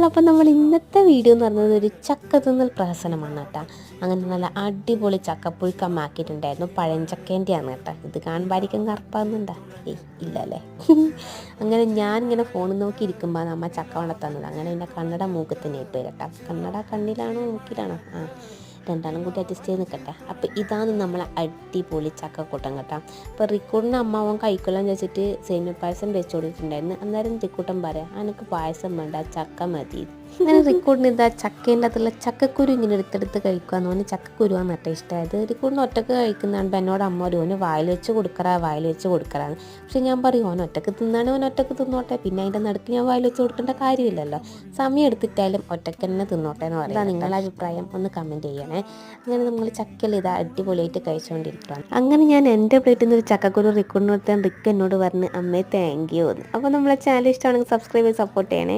അപ്പോൾ നമ്മൾ ഇന്നത്തെ വീഡിയോ എന്ന് പറയുന്നത് ഒരു ചക്ക തിന്നൽ പ്രഹസനമാണ് കേട്ടോ. അങ്ങനെ നല്ല അടിപൊളി ചക്കപ്പുഴുക്ക് ആക്കിയിട്ടുണ്ടായിരുന്നു. പഴഞ്ചക്കേൻ്റെയാണ് കേട്ടോ. ഇത് കാണുമ്പോഴായിരിക്കും കറുപ്പാകുന്നുണ്ടോ? ഏയ് ഇല്ല അല്ലേ. അങ്ങനെ ഞാനിങ്ങനെ ഫോണിൽ നോക്കി ഇരിക്കുമ്പോൾ അമ്മ ചക്ക വളർത്തുന്നത്. അങ്ങനെ എൻ്റെ കണ്ണട മൂക്കത്തിന് ഇട്ട് കേട്ടോ. കണ്ണട കണ്ണിലാണോ മൂക്കിലാണോ? രണ്ടാളും കൂടി അഡ്ജസ്റ്റ് ചെയ്ത് നിൽക്കട്ടെ. അപ്പോൾ ഇതാണ് നമ്മളെ അടിപൊളി ചക്കക്കൂട്ടം കേട്ടോ. അപ്പോൾ റിക്കൂട്ടിന് അമ്മ അവൻ കഴിക്കൊള്ളാന്ന് വെച്ചിട്ട് സേമിയ പായസം വെച്ച് കൊടുത്തിട്ടുണ്ടായിരുന്നു. അന്നേരം റിക്കൂട്ടൻ പറയാം എനിക്ക് പായസം വേണ്ട, ചക്ക മതി. അങ്ങനെ റിക്കൂട്ടിന് ഇതാ ചക്കേൻ്റെ അകത്തുള്ള ചക്കക്കുരു ഇങ്ങനെ എടുത്തെടുത്ത് കഴിക്കുകയെന്ന് പറഞ്ഞ് ചക്കക്കുരുവാന്ന് കേട്ടോ ഇഷ്ടമായത്. റിക്കൂട്ടിന് ഒറ്റക്ക് കഴിക്കുന്നതാണ്. എന്നോട് അമ്മ ഒരു ഓന് വായിൽ വെച്ച് കൊടുക്കറാന്ന്. പക്ഷെ ഞാൻ പറയും ഓൻ ഒറ്റക്ക് തിന്നാണ്, ഓൻ ഒറ്റക്ക് തിന്നോട്ടെ, പിന്നെ അതിൻ്റെ നടുക്ക് ഞാൻ വായിൽ വെച്ച് കൊടുക്കേണ്ട കാര്യമില്ലല്ലോ, സമയം എടുത്തിട്ടായാലും ഒറ്റക്ക് തന്നെ തിന്നോട്ടെ എന്ന് പറയാം. നിങ്ങളുടെ അഭിപ്രായം ഒന്ന് കമൻറ്റ് ചെയ്യണേ. അങ്ങനെ നമ്മൾ ചക്കയിൽ ഇതാ അടിപൊളിയായിട്ട് കഴിച്ചുകൊണ്ടിരിക്കുകയാണ്. അങ്ങനെ ഞാൻ എൻ്റെ പ്ലേറ്റിൽ നിന്ന് ഒരു ചക്കക്കുരു റിക്കൂട്ടിന് കൊടുത്താൽ റിക്ക് എന്നോട് പറഞ്ഞ് അമ്മേ താങ്ക് യു എന്ന്. അപ്പോൾ നമ്മളെ ചാനൽ ഇഷ്ടമാണെങ്കിൽ സബ്സ്ക്രൈബ് ചെയ്ത് സപ്പോർട്ട് ചെയ്യണേ.